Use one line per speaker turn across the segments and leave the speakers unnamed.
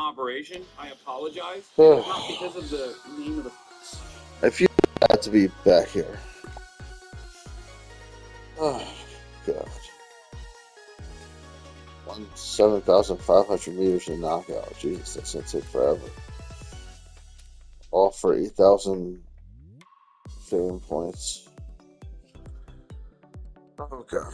operation. I apologize. It's not because of the name of the.
I feel bad to be back here. Oh, God. 7,500 meters in knockout. Jesus, that's going to take forever. All for 8,000 fame points. Oh, God.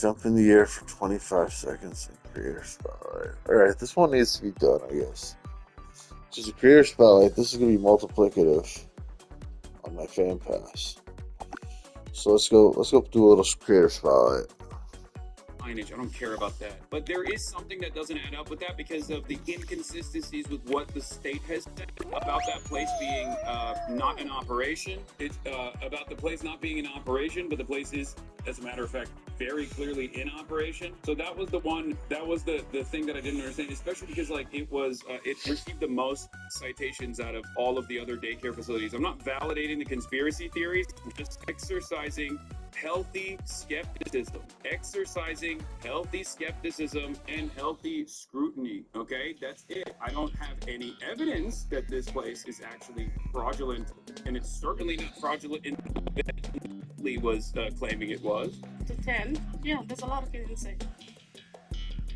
Jump in the air for 25 seconds in creator spotlight. Alright, this one needs to be done, I guess. Just a creator spotlight. This is going to be multiplicative on my fan pass. So let's go do a little creator spotlight.
I don't care about that. But there is something that doesn't add up with that because of the inconsistencies with what the state has said about that place being not in operation. It's about the place not being in operation, but the place is, as a matter of fact, very clearly in operation. So that was the one, that was the thing that I didn't understand, especially because like it was, it received the most citations out of all of the other daycare facilities. I'm not validating the conspiracy theories, I'm just exercising healthy skepticism, and healthy scrutiny. Okay, that's it. I don't have any evidence that this place is actually fraudulent, and it's certainly not fraudulent in Lee was claiming it was.
To 10, yeah, there's a lot of things to say.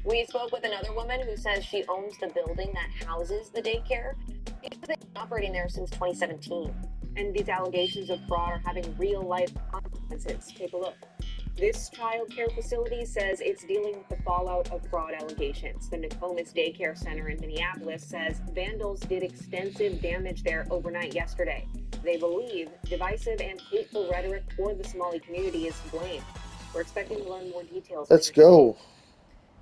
We spoke with another woman who says she owns the building that houses the daycare. She's been operating there since 2017. And these allegations of fraud are having real-life consequences. Take a look. This child care facility says it's dealing with the fallout of fraud allegations. The Nokomis Daycare Center in Minneapolis says vandals did extensive damage there overnight yesterday. They believe divisive and hateful rhetoric toward the Somali community is to blame. We're expecting to learn more details.
Let's go.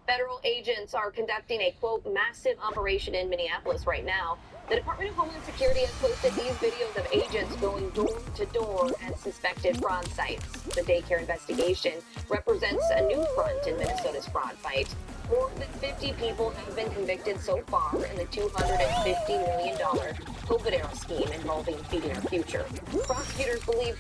Federal agents are conducting a, quote, massive operation in Minneapolis right now. The Department of Homeland Security has posted these videos of agents going door to door at suspected fraud sites. The daycare investigation represents a new front in Minnesota's fraud fight. More than 50 people have been convicted so far in the $250 million COVID-era scheme involving Feeding Our Future. Prosecutors believe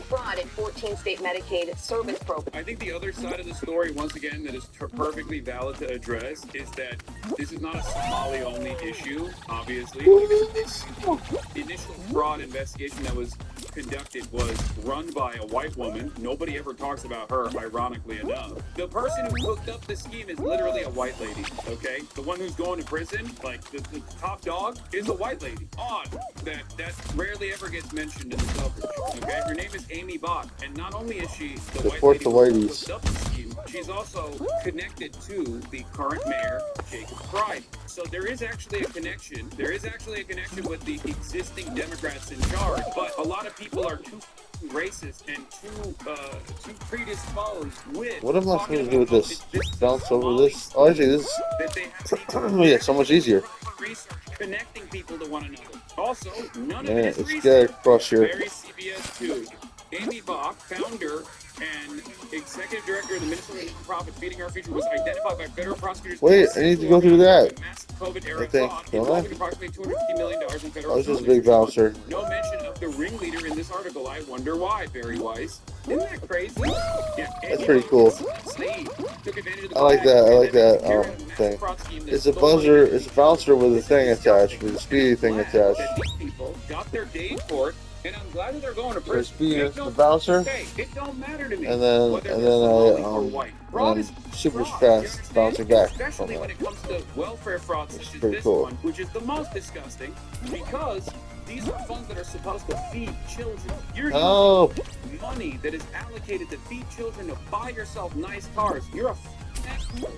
fraud in 14 state Medicaid service programs.
I think the other side of the story, once again, that is perfectly valid to address is that this is not a Somali-only issue, obviously. The initial fraud investigation that was conducted was run by a white woman. Nobody ever talks about her, ironically enough. The person who cooked up the scheme is literally a white lady, okay? The one who's going to prison, like the top dog, is a white lady. Odd that rarely ever gets mentioned in the coverage, okay? Her name is Amy Bach, and not only is she the white lady who cooked up the scheme, she's also connected to the current mayor, Jacob Frey. So there is actually a connection. There is actually a connection with the existing Democrats in charge, but a lot of people are too racist and too predisposed with.
What am I supposed to do with this? Bounce over this? Oh, actually, this is yeah, so much easier.
Research connecting people to one another. Also, none of
Yeah,
it is
it's
research.
good across here.
Very CBS 2. Amy Bach, founder and executive director of the Minnesota nonprofit Feeding Our Future, was identified by federal prosecutors.
Wait, I need to go through that.
Massive COVID-era
I think,
fraud
don't
involving
I?
approximately $250 million in federal.
Oh, this is a big bouncer.
No mention of the ringleader in this article. I wonder why, Barry Weiss. Isn't that crazy? Yeah,
That's pretty cool. I like that thing. It's a buzzer. It's a bouncer with a thing attached, with a speedy thing attached.
People got their day in court, and I'm glad that they're going to prison.
Speedy, the bouncer,
It don't matter to me.
and then super fast bouncing back from
Especially when
that.
it comes to welfare fraud such as
pretty
this
cool.
one, which is the most disgusting, because these are funds that are supposed to feed children. You're
Oh,
using money that is allocated to feed children to buy yourself nice cars. You're a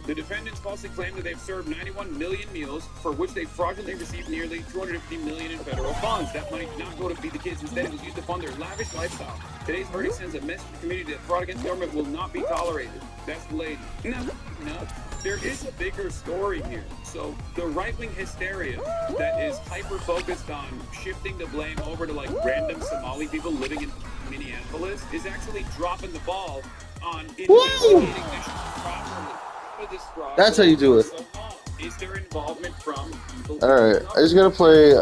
the defendants falsely claim that they've served 91 million meals, for which they fraudulently received nearly $250 million in federal funds. That money did not go to feed the kids. Instead, it was used to fund their lavish lifestyle. Today's verdict sends a message to the community that fraud against government will not be tolerated. That's the lady. No. There is a bigger story here. So the right-wing hysteria that is hyper-focused on shifting the blame over to like random Somali people living in Minneapolis is actually dropping the ball on investigating this properly. of this fraud
That's how you do it.
so long? Is there involvement from people?
Alright, I just gotta play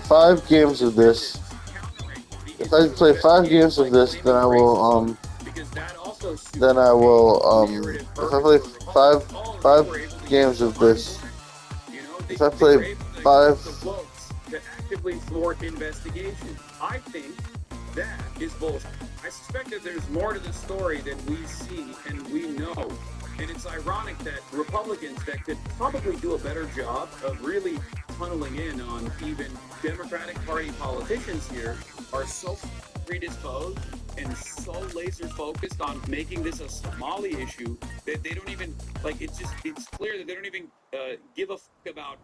5 games of this. If I play 5 games of this, then I will if I play five games of this, if I play 5
to actively thwart investigation, I think that is bullshit. I suspect that there's more to the story than we see and we know. And it's ironic that Republicans that could probably do a better job of really tunneling in on even Democratic Party politicians here are so predisposed and so laser focused on making this a Somali issue that they don't even it's clear that they don't even give a fuck about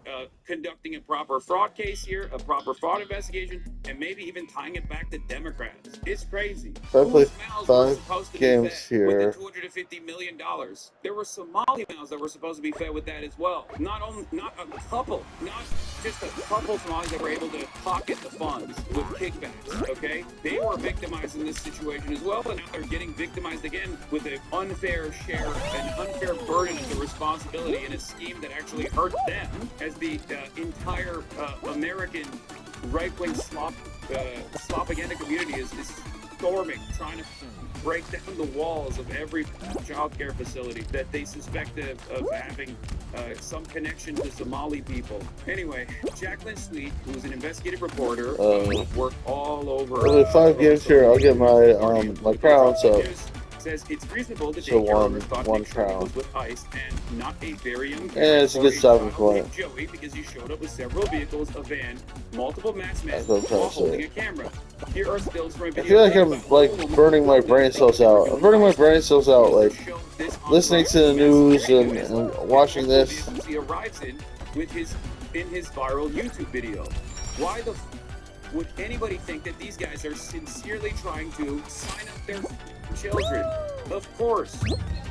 conducting a proper fraud case here, a proper fraud investigation, and maybe even tying it back to Democrats. It's crazy.
So I played
Whose mouths were
5
supposed to be
games
fed with
here.
the $250 million? There were Somali mouths that were supposed to be fed with that as well. Not a couple, not just a couple Somalis that were able to pocket the funds with kickbacks. Okay, they were victimized in this situation as well, and now they're getting victimized again with an unfair share, an unfair burden of the responsibility in a scheme that actually hurts them as the entire American right-wing propaganda community is storming, trying to break down the walls of every child care facility that they suspect of having some connection to Somali people. Anyway, Jacqueline Sweet, who's an investigative reporter, worked all over.
With 5 games here, I'll get my crown. So
says it's reasonable that
So
daycare
one-
owners thought
one
Nick Shirley
crown.
was with ICE and not a very young
Yeah, it's a
or
good stopping
child
point.
named Joey, because he showed up with several vehicles, a van, multiple masked men,
That's what I'm trying
while
to say.
holding a camera. Here are stills from a
I
video.
feel like I'm like burning my brain cells out. I'm burning my brain cells out, like listening to the news and watching this.
He arrives in his viral YouTube video. Why the would anybody think that these guys are sincerely trying to sign up their children? Of course.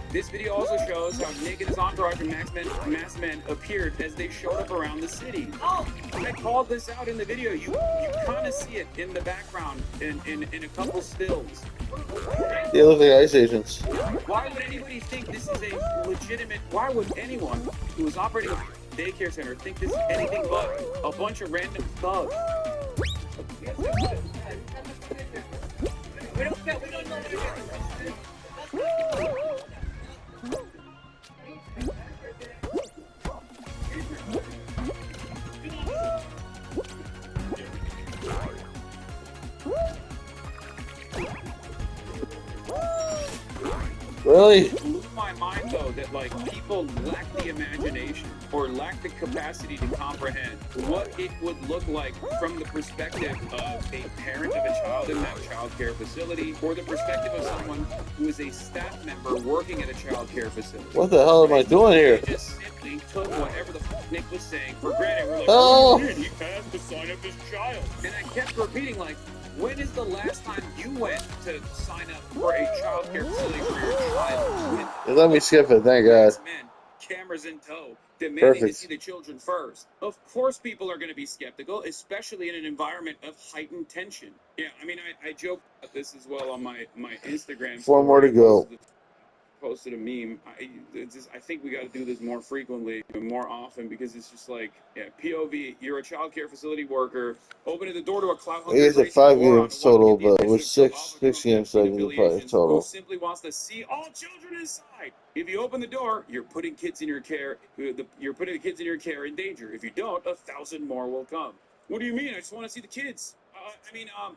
This video also shows how Nick and his entourage of masked men appeared as they showed up around the city. Oh, I called this out in the video. You kind of see it in the background in a couple stills.
They look like ICE agents.
Why would anybody think this is a legitimate? Why would anyone who is operating a daycare center think this is anything but a bunch of random thugs? We don't know.
Really?
It blew my mind though that people lack the imagination or lack the capacity to comprehend what it would look like from the perspective of a parent of a child in that child care facility, or the perspective of someone who is a staff member working at a child care facility.
What the hell am I doing here?
They just simply took whatever the fuck Nick was saying for granted. We're like,
Oh.
what do you mean? He has to sign up his child. And I kept repeating when is the last time you went to sign up for a child care facility for your child?
They let me skip it, thank God.
Men, cameras in tow, demanding
Perfect.
to see the children first. Of course people are going to be skeptical, especially in an environment of heightened tension. Yeah, I mean, I joke about this as well on my Instagram.
4 more to go.
Posted a meme. I think we got to do this more frequently and more often, because it's just POV, you're a child care facility worker, opening the door to a cloud
I guess
hunter
it's 5 games total, but it was 6 games so I can play
who
total.
simply wants to see all children inside. If you open the door, you're putting kids in your care. You're putting the kids in your care in danger. If you don't, 1,000 more will come. What do you mean? I just want to see the kids.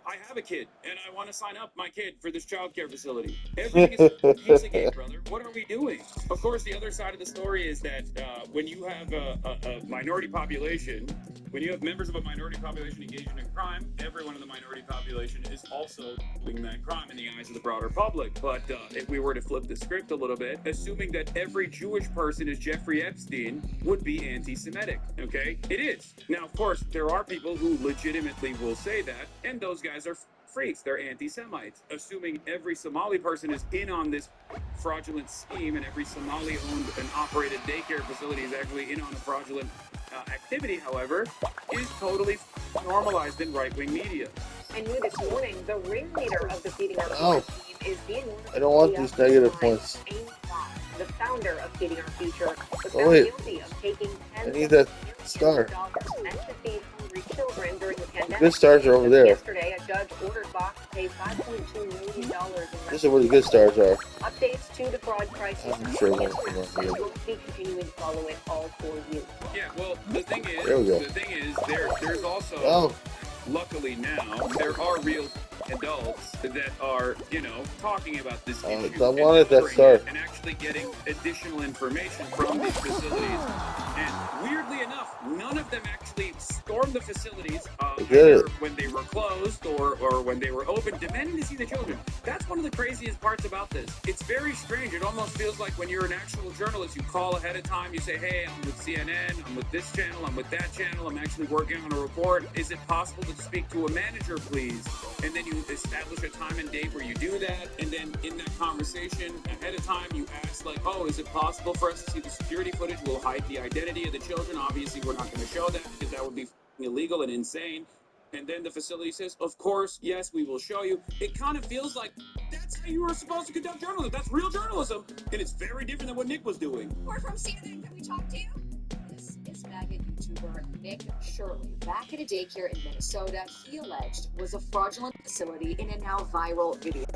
I have a kid, and I want to sign up my kid for this child care facility. Everything is Pizzagate, brother. What are we doing? Of course, the other side of the story is that when you have a minority population, when you have members of a minority population engaging in crime, everyone in the minority population is also doing that crime in the eyes of the broader public. But if we were to flip the script a little bit, assuming that every Jewish person is Jeffrey Epstein would be anti-Semitic, okay? It is. Now, of course, there are people who legitimately will say that, and those guys are freaks. They're anti-Semites. Assuming every Somali person is in on this fraudulent scheme, and every Somali-owned and operated daycare facility is actually in on a fraudulent activity, however, is totally normalized in right-wing media.
And new this morning, the ringleader of the Feeding Our
Oh.
Children scheme is being
I don't want these negative points.
the founder of Feeding Our Future, was
Oh,
found
wait.
guilty of taking tens
need
of
that
millions
star.
of dollars meant to feed hungry children during the pandemic.
Good stars are over there.
Yesterday, a judge ordered Fox to pay $5.2 million in
This is where the good stars are.
updates to the fraud crisis.
I'm sure that's the one
We
here.
will be continuing to follow it all for you.
Yeah, well, the thing
There we go.
is, there's also,
Oh,
luckily now, there are real adults that are, talking about this issue.
I
and
wanted that
covering
star.
it and actually getting additional information from these facilities. And weirdly enough, none of them actually stormed the facilities
Good.
either when they were closed or when they were open, demanding to see the children. That's one of the craziest parts about this. It's very strange. It almost feels like when you're an actual journalist, you call ahead of time, you say, hey, I'm with CNN, I'm with this channel, I'm with that channel, I'm actually working on a report. Is it possible to speak to a manager, please? And then you establish a time and date where you do that. And then in that conversation ahead of time, you ask like, oh, is it possible for us to see the security footage? We'll hide the identity of the children. Obviously, we're not going to show that because that would be illegal and insane. And then the facility says, of course, yes, we will show you. It kind of feels like that's how you were supposed to conduct journalism. That's real journalism. And it's very different than what Nick was doing.
We're from CNN. Can we talk to you? This is maggot YouTuber Nick Shirley. Back at a daycare in Minnesota, he alleged was a fraudulent facility in a now viral video.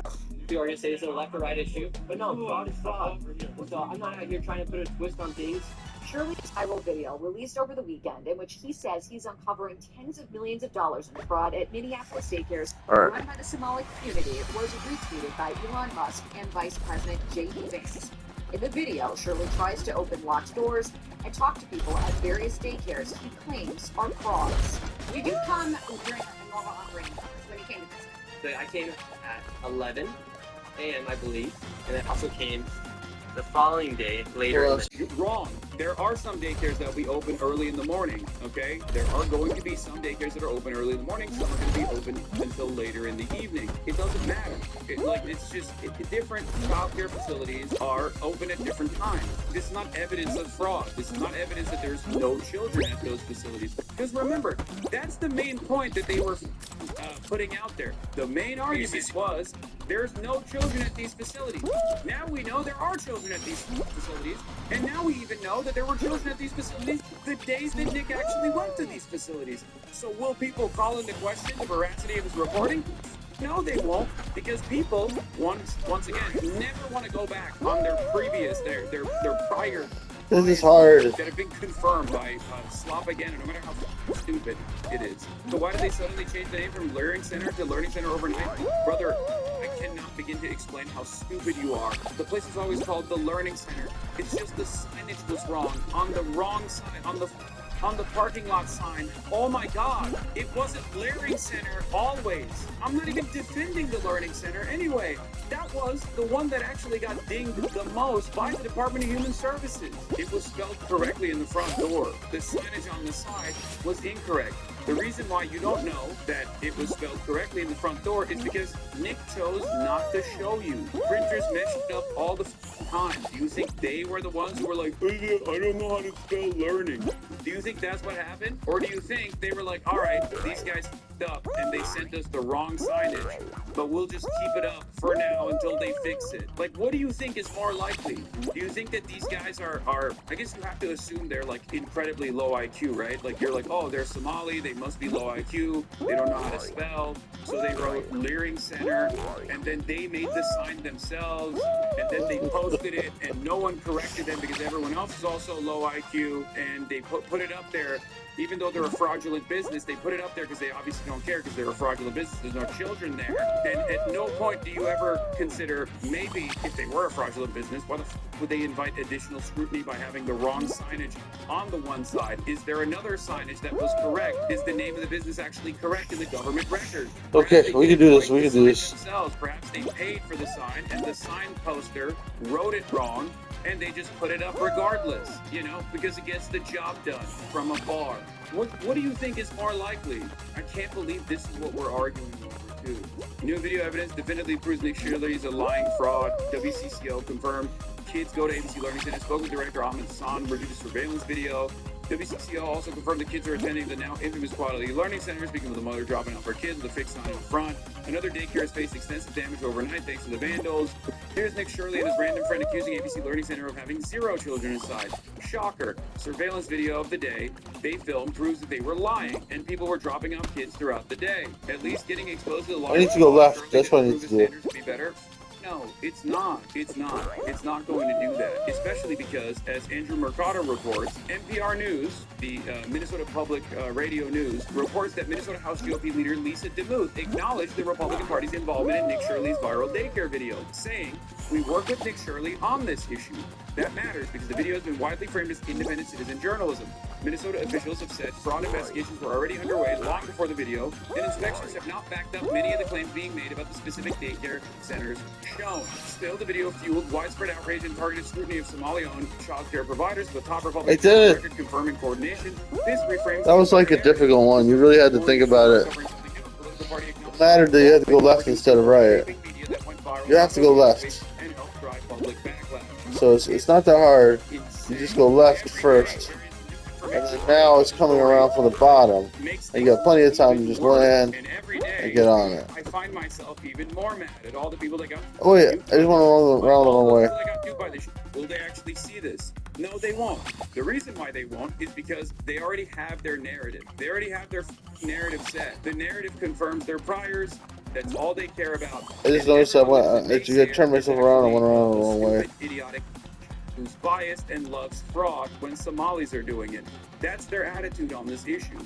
We are going to say this is a left or right issue, but no, fraud is fraud. So I'm not out here trying to put a twist on things.
Shirley's viral video, released over the weekend, in which he says he's uncovering tens of millions of dollars in fraud at Minneapolis daycares
all right.
run by the Somali community, was retweeted by Elon Musk and Vice President J.D. Vance. In the video, Shirley tries to open locked doors and talk to people at various daycares he claims are frauds. Did you come during a normal operating hours when you came to visit?
So I came at 11 a.m., I believe, and I also came the following day later.
Well,
You're wrong. There are some daycares that will be open early in the morning, okay? There are going to be some daycares that are open early in the morning. Some are going to be open until later in the evening. It doesn't matter. Different childcare facilities are open at different times. This is not evidence of fraud. This is not evidence that there's no children at those facilities. Because remember, that's the main point that they were putting out there. The main argument was there's no children at these facilities. Now we know there are children at these facilities, and now we even know that there were children at these facilities the days that Nick actually went to these facilities. So will people call into question the veracity of his reporting? No, they won't, because people, once again, never want to go back on their previous, their prior.
This is hard.
That have been confirmed by Slop again, no matter how stupid it is. So why did they suddenly change the name from Learning Center to Learning Center overnight? Brother, I cannot begin to explain how stupid you are. The place is always called the Learning Center. It's just the signage was wrong. On the wrong side, on the parking lot sign. Oh my God, it wasn't Learning Center always. I'm not even defending the Learning Center anyway. That was the one that actually got dinged the most by the Department of Human Services. It was spelled correctly in the front door. The signage on the side was incorrect. The reason why you don't know that it was spelled correctly in the front door is because Nick chose not to show you. Printers messed up all the time. Do you think they were the ones who were like, I don't know how to spell learning? Do you think that's what happened? Or do you think they were like, all right, these guys f***ed up and they sent us the wrong signage, but we'll just keep it up for now until they fix it? Like, what do you think is more likely? Do you think that these guys are I guess you have to assume they're like incredibly low IQ, right? Like you're like, oh, they're Somali, they must be low IQ, they don't know how to spell, so they wrote Learning Center, and then they made the sign themselves, and then they posted it, and no one corrected them because everyone else is also low IQ, and they put it up there. Even though they're a fraudulent business, they put it up there because they obviously don't care because they're a fraudulent business. There's no children there. And at no point do you ever consider, maybe if they were a fraudulent business, why the f would they invite additional scrutiny by having the wrong signage on the one side? Is there another signage that was correct? Is the name of the business actually correct in the government record?
Okay, we can do this. We can do this.
Themselves. Perhaps they paid for the sign and the sign poster wrote it wrong, and they just put it up regardless, because it gets the job done from afar. What do you think is more likely? I can't believe this is what we're arguing over, too. New video evidence definitively proves Nick Shirley is a lying fraud. WCCO confirmed. Kids go to ABC Learning Center. Spoke with director Ahmed Hassan, reviewed the surveillance video. WCCO also confirmed the kids are attending the now infamous Quality Learning Center, speaking with the mother dropping off her kids with a fixed sign in front. Another daycare has faced extensive damage overnight thanks to the vandals. Here's Nick Shirley and his random friend accusing ABC Learning Center of having 0 children inside. Shocker. Surveillance video of the day they filmed proves that they were lying and people were dropping off kids throughout the day. At least getting exposed to the
I need to go left. That's what I need to do.
Standards to be better. No, it's not. It's not. It's not going to do that. Especially because, as Andrew Mercado reports, NPR News, the Minnesota Public Radio News, reports that Minnesota House GOP leader Lisa DeMuth acknowledged the Republican Party's involvement in Nick Shirley's viral daycare video, saying, "We work with Nick Shirley on this issue. That matters because the video has been widely framed as independent citizen journalism. Minnesota officials have said fraud investigations were already underway long before the video, and inspections have not backed up many of the claims being made about the specific daycare centers shown. Still, the video fueled widespread outrage and targeted scrutiny of Somali-owned child care providers, with top Republican record confirming coordination. This reframes...
That was like a difficult one. You really had to think about it. It mattered that you had to go left instead of right. You have to go left. So it's not that hard. You just go left first. And then now it's coming around from the bottom. And you got plenty of time to just land and get on it.
I find myself even more mad at all the people that got...
Oh yeah, I just want to round the wrong way.
Will they actually see this? No, they won't. The reason why they won't is because they already have their narrative. They already have their narrative set. The narrative confirms their priors. That's all they care about.
I just noticed I turned myself around and went around the wrong way.
Idiotic who's biased and loves fraud when Somalis are doing it. That's their attitude on this issue.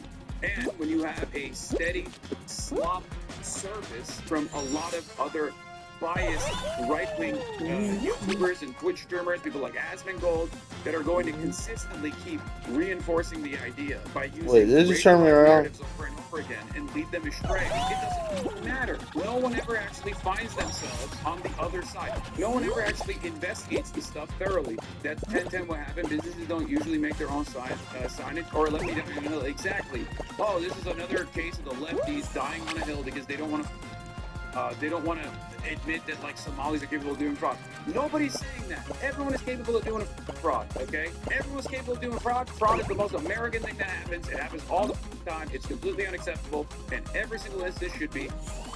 And when you have a steady slop service from a lot of other biased right-wing YouTubers and Twitch streamers, people like Asmongold, that are going to consistently keep reinforcing the idea by using narratives over and over again and lead them astray. It doesn't matter. No one ever actually finds themselves on the other side. No one ever actually investigates the stuff thoroughly. That's 1010 what happened. Businesses don't usually make their own signage or let me down on a hill. Exactly. Oh, this is another case of the lefties dying on a hill because they don't want to admit that like Somalis are capable of doing fraud. Nobody's saying that. Everyone is capable of doing fraud, okay? Everyone's capable of doing fraud. Fraud is the most American thing that happens. It happens all the time. It's completely unacceptable. And every single instance should be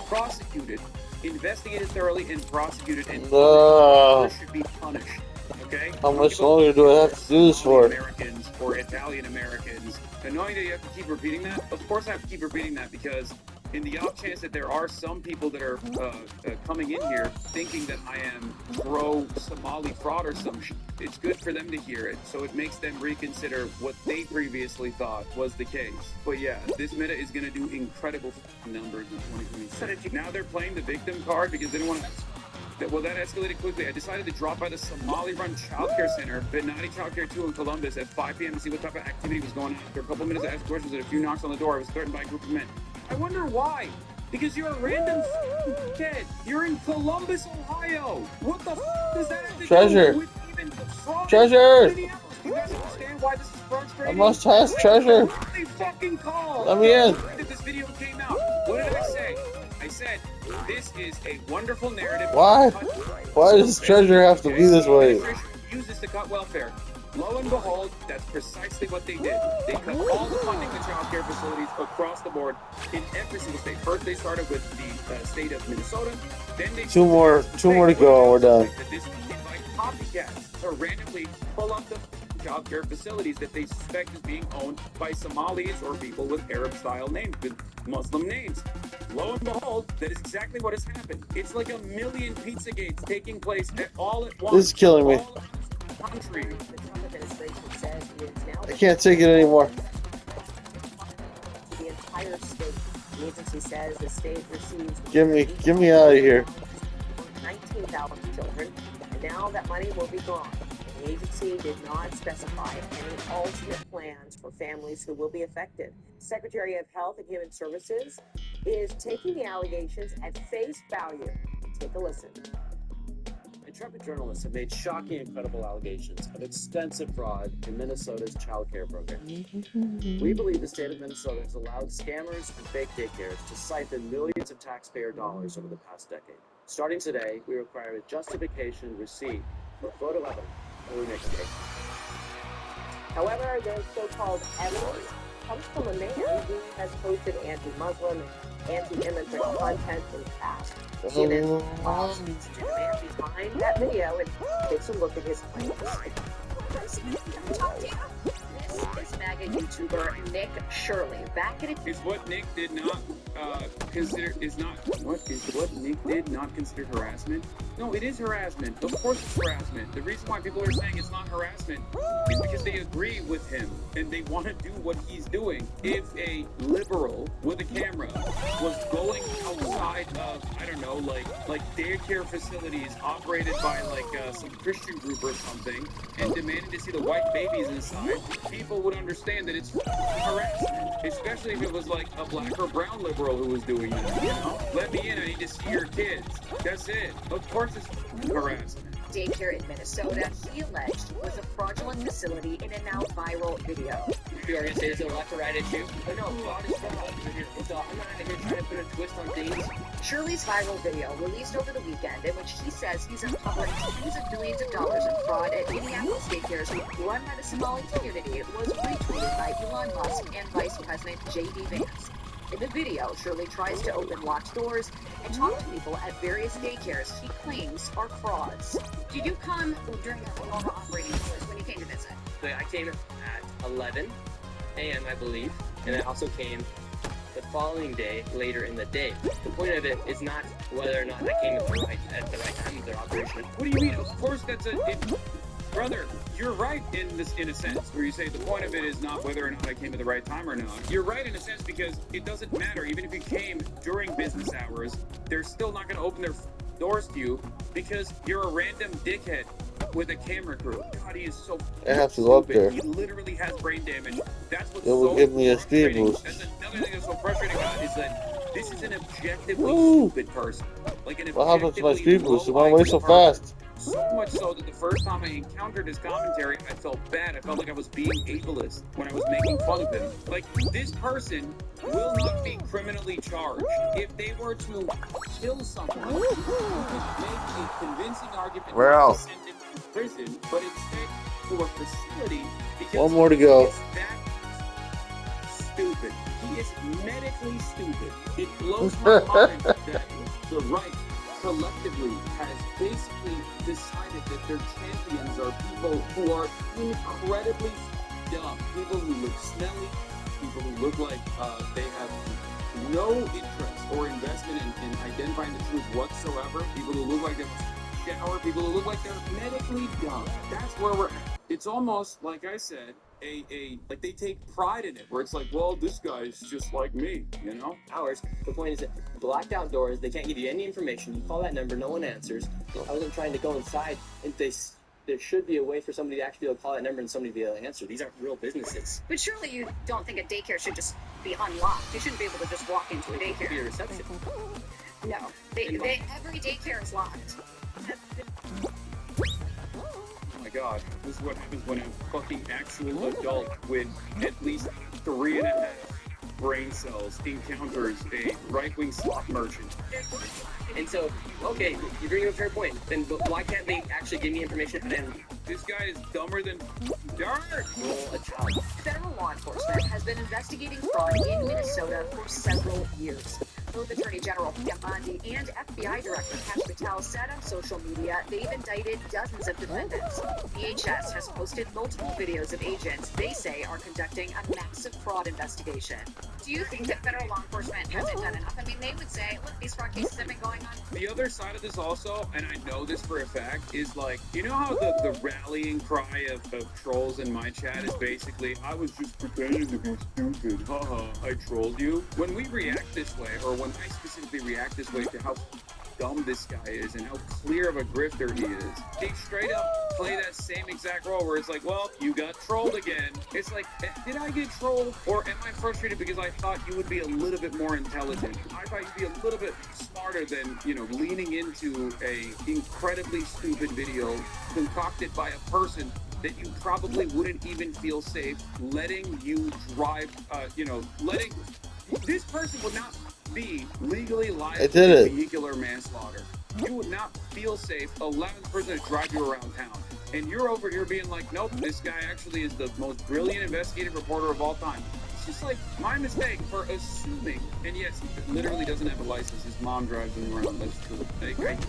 prosecuted, investigated thoroughly, and prosecuted, and should be punished, okay?
How much longer do I have to do this for?
Americans or Italian Americans. And knowing that you have to keep repeating that, of course I have to keep repeating that because in the off chance that there are some people that are coming in here thinking that I am pro-Somali fraud or some shit, it's good for them to hear it, so it makes them reconsider what they previously thought was the case. But yeah, this meta is going to do incredible numbers in 2026. Now they're playing the victim card because they don't want to... Well, that escalated quickly. I decided to drop by the Somali-run childcare center, Benati Childcare 2 in Columbus at 5 p.m. to see what type of activity was going on. After a couple minutes, I asked questions and a few knocks on the door. I was threatened by a group of men. I wonder why. Because you're a random kid. You're in Columbus, Ohio. What the does that have to do with even the fraud?
Treasure!
Do you guys understand why this is frustrating?
I must have treasure.
They fucking call.
Let me in.
This video came out. What did I say? I said, this is a wonderful narrative.
Why? Why does treasure have to be this way?
Use this to cut welfare. Lo and behold, that's precisely what they did. They cut all the funding to child care facilities across the board in every single state. First, they started with the state of Minnesota. Then they
two more to go, and we're done.
This invite copycats to randomly pull up the child care facilities that they suspect is being owned by Somalis or people with Arab-style names, with Muslim names. Lo and behold, that is exactly what has happened. It's like 1 million Pizzagates taking place all at once.
This is killing me.
Country.
I can't take it anymore.
The entire state. The agency says the state receives...
Get me out of here.
19,000 children, and now that money will be gone. The agency did not specify any alternate plans for families who will be affected. Secretary of Health and Human Services is taking the allegations at face value. Take a listen.
Intrepid journalists have made shocking and credible allegations of extensive fraud in Minnesota's child care program. We believe the state of Minnesota has allowed scammers and fake daycares to siphon millions of taxpayer dollars over the past decade. Starting today, we require a justification receipt or photo evidence, or we make a case.
However, the so-called evidence comes from a man who has posted anti-Muslim and anti-immigrant content in the past. CNN speaks to the man behind that video and takes a look at his claims. This is MAGA YouTuber Nick Shirley. Back in
Is what Nick did not consider what Nick did not consider harassment? No, it is harassment. Of course it's harassment. The reason why people are saying it's not harassment is because they agree with him and they want to do what he's doing. If a liberal with a camera was going outside of, I don't know, like daycare facilities operated by like some Christian group or something and demanding to see the white babies inside, people would understand that it's harassment, especially if it was like a black or brown liberal who was doing that, you know? Let me in, I need to see your kids. That's it. Of course it's harassment.
Daycare in Minnesota, he alleged was a fraudulent facility in a now viral video.
You are going to say it's a left or right issue? Oh no, fraud is fraud. So I'm not here trying to put a twist on things.
Shirley's viral video, released over the weekend, in which he says he's uncovering tens of millions of dollars in fraud at Minneapolis daycares run by the Somali community, was retweeted by Elon Musk and Vice President J.D. Vance. In the video, Shirley tries to open locked doors and talk to people at various daycares he claims are frauds. Did you come during the normal operating hours when you came to visit?
So I came at 11 a.m. I believe, and I also came the following day later in the day. The point of it is not whether or not I came at the right time of their operation.
What do you mean? Of course that's brother, you're right in a sense where you say the point of it is not whether or not I came at the right time or not. You're right in a sense because it doesn't matter. Even if you came during business hours, they're still not going to open their doors to you because you're a random dickhead with a camera crew. God, he is so
I have to go up
stupid.
there.
He literally has brain damage. That's what's
It will
so
give me a speed
frustrating.
boost.
That's another thing that's so frustrating about it is that this is an objectively
Woo.
stupid person. Like an
What happened to my
objectively
speed boost? It went
low
away so
IQ person.
fast.
So much so that the first time I encountered his commentary, I felt bad. I felt like I was being ableist when I was making fun of him. Like, this person will not be criminally charged. If they were to kill someone, you could make a convincing argument
Where
not
else?
to send him to prison, but instead to a facility because
One more to go.
he is that stupid. He is medically stupid. It blows my mind that the right collectively has basically decided that their champions are people who are incredibly dumb, people who look smelly, people who look like they have no interest or investment in identifying the truth whatsoever, people who look like they shower, people who look like they're medically dumb. That's where we're at. It's almost, like I said, like they take pride in it, where it's like, well, this guy's just like me, you know?
Hours. The point is that blacked out doors, they can't give you any information. You call that number, no one answers. I wasn't trying to go inside, and there should be a way for somebody to actually be able to call that number and somebody be able to answer. These aren't real businesses.
But surely you don't think a daycare should just be unlocked. You shouldn't be able to just walk into a
It could be
daycare.
a reception.
No, every daycare is locked.
Oh my god, this is what happens when a fucking actual adult with at least 3.5 brain cells encounters a right-wing slot merchant.
And so, okay, you bring up a fair point. Then why can't they actually give me information and
This guy is dumber than dirt!
roll a child?
Federal law enforcement has been investigating fraud in Minnesota for several years. Both Attorney General Pam Bondi and FBI Director Kash Patel said on social media they've indicted dozens of defendants. DHS has posted multiple videos of agents they say are conducting a massive fraud investigation. Do you think that federal law enforcement hasn't done enough? I mean, they would say, look, these fraud cases have been going on.
The other side of this also, and I know this for a fact, is like, you know how the rallying cry of trolls in my chat is basically, I was just pretending to be stupid, haha, I trolled you. When we react this way, or when I specifically react this way to how dumb this guy is and how clear of a grifter he is, they straight up play that same exact role where it's like, well, you got trolled again. It's like, did I get trolled, or am I frustrated because I thought you would be a little bit more intelligent? I thought you'd be a little bit smarter than, you know, leaning into a incredibly stupid video concocted by a person that you probably wouldn't even feel safe letting you drive, letting this person would not be legally liable
I did
for
it.
vehicular manslaughter. You would not feel safe allowing the person to drive you around town. And you're over here being like, nope, this guy actually is the most brilliant investigative reporter of all time. It's just like my mistake for assuming. And yes, he literally doesn't have a license. His mom drives him around. That's true. Like,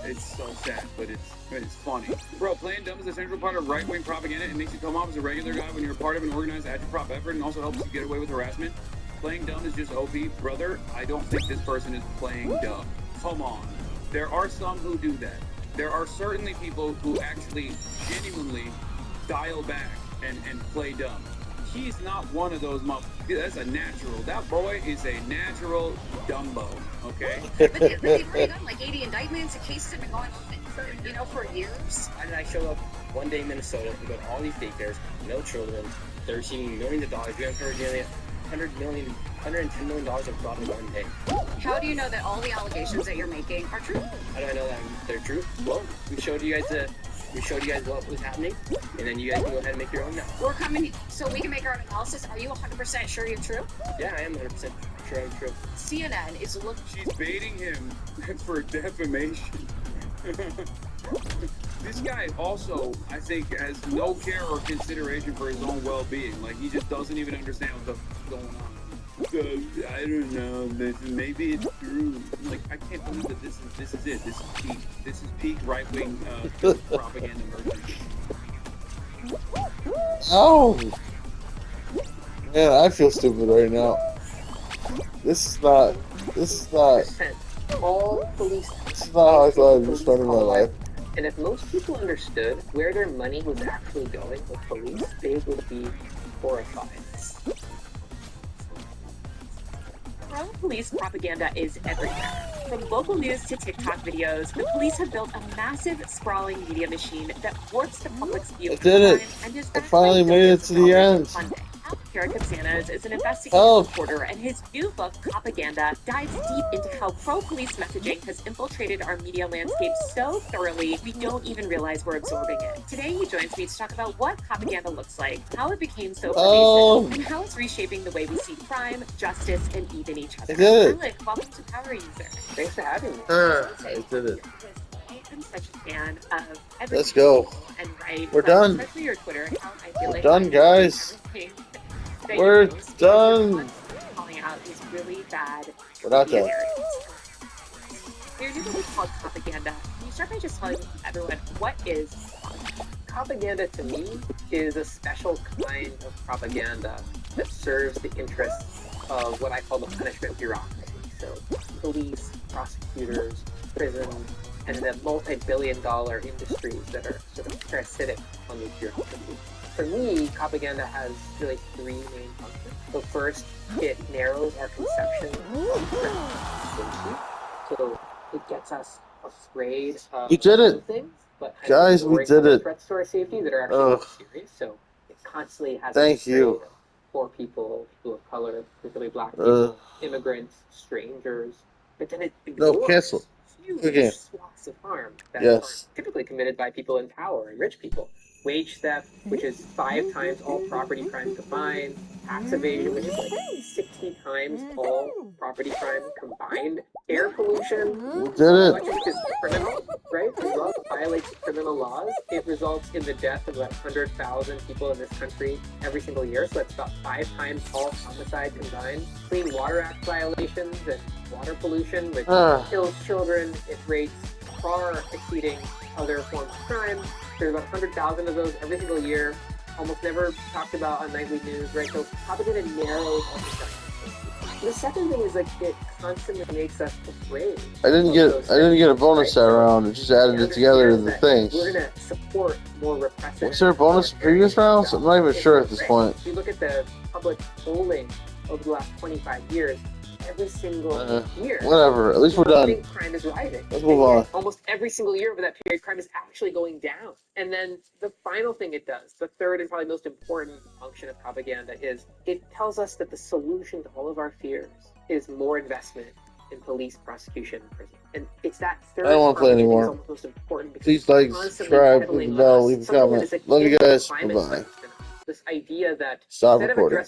it's so sad, but it's funny. Bro, playing dumb is a central part of right-wing propaganda. It makes you come off as a regular guy when you're a part of an organized agitprop effort, and also helps you get away with harassment. Playing dumb is just OP. Brother, I don't think this person is playing dumb. Come on. There are some who do that. There are certainly people who actually genuinely dial back and play dumb. He's not one of those that's a natural. That boy is a natural Dumbo, okay?
But they've already done like 80 indictments. The cases have been going on, for years.
Why did I show up one day in Minnesota and go to all these daycares, no children, they're receiving millions of dollars. We encourage $110 million of fraud in one day.
How do you know that all the allegations that you're making are true?
How do I know that they're true? Well, we showed you guys what was happening, and then you guys can go ahead and make your own now.
We're coming so we can make our own analysis. Are you 100% sure you're true?
Yeah, I am 100% sure I'm true.
CNN is looking.
She's baiting him for defamation. This guy also, I think, has no care or consideration for his own well-being. Like, he just doesn't even understand what's going on. So, I don't know. Maybe it's true. Like, I can't believe that this is it. This is peak right-wing propaganda version.
Oh! Man, I feel stupid right now. This is not
All police.
this is not how I thought I'd be spending my life.
And if most people understood where their money was actually going with police, they would be horrified.
Pro-police propaganda is everywhere. From local news to TikTok videos, the police have built a massive, sprawling media machine that thwarts the public's view of
did it.
crime and is
I finally made it to the end.
Alex Kapsanas is an investigative reporter, and his new book, Propaganda, dives deep into how pro-police messaging has infiltrated our media landscape so thoroughly we don't even realize we're absorbing it. Today, he joins me to talk about what propaganda looks like, how it became so pervasive, and how it's reshaping the way we see crime, justice, and even each other.
I did it.
Alex, welcome to Power User.
Thanks for having me.
I did it.
I'm such a fan of everything
Let's go.
and write.
We're
but
done.
Especially your Twitter account. I feel
We're
like
done, guys.
that
We're
you post,
done.
you're calling out these really bad
We're not
media
done.
narratives. Your new book is called Propaganda. Can you start by just telling everyone what is
Propaganda to me is a special kind of propaganda that serves the interests of what I call the punishment bureaucracy. So police, prosecutors, prison, and the multi-billion-dollar industries that are sort of parasitic on the bureaucracy. For me, propaganda has really three main functions. So first, it narrows our conception of threat. So it gets us afraid of
We did it.
things, but
Guys, we
ignoring
did
other
it.
threats to our safety that are actually
Ugh.
serious. So it constantly has
Thank
us
you.
afraid of poor people, people of color, particularly black people, immigrants, strangers. But then it
No,
ignores
cancel.
huge
Again.
swaths of harm that
Yes.
are typically committed by people in power and rich people. Wage theft, which is 5 times all property crimes combined. Tax evasion, which is like 60 times all property crimes combined. Air pollution,
We did it.
which is criminal, right? As well, violates criminal laws. It results in the death of about 100,000 people in this country every single year. So that's about 5 times all homicide combined. Clean Water Act violations and water pollution, which kills children at rates far exceeding other forms of crime. There's about 100,000 of those every single year. Almost never talked about on nightly news, right? So propaganda narrows all the time. The second thing is like it constantly makes us afraid.
I didn't get a bonus that round. It just added it together to the things.
We're gonna support more repressive.
Was there a bonus in previous rounds? I'm not even sure at this point.
If you look at the public polling over the last 25 years, every single year,
Whatever. At least we're
I
done.
think crime is rising.
Let's move
And yet,
on.
almost every single year over that period, crime is actually going down. And then the final thing it does, the third and probably most important function of propaganda, is it tells us that the solution to all of our fears is more investment in police, prosecution, and prison. And it's that third
I don't wanna play
part that I think
anymore.
is almost most important because
Please
it's
like,
constantly
subscribe,
peddling
leave a bell,
us
leave a
something that
comment.
is akin
Love you
to
guys.
climate
Bye-bye.
science. This idea that
Stop
instead of
recording.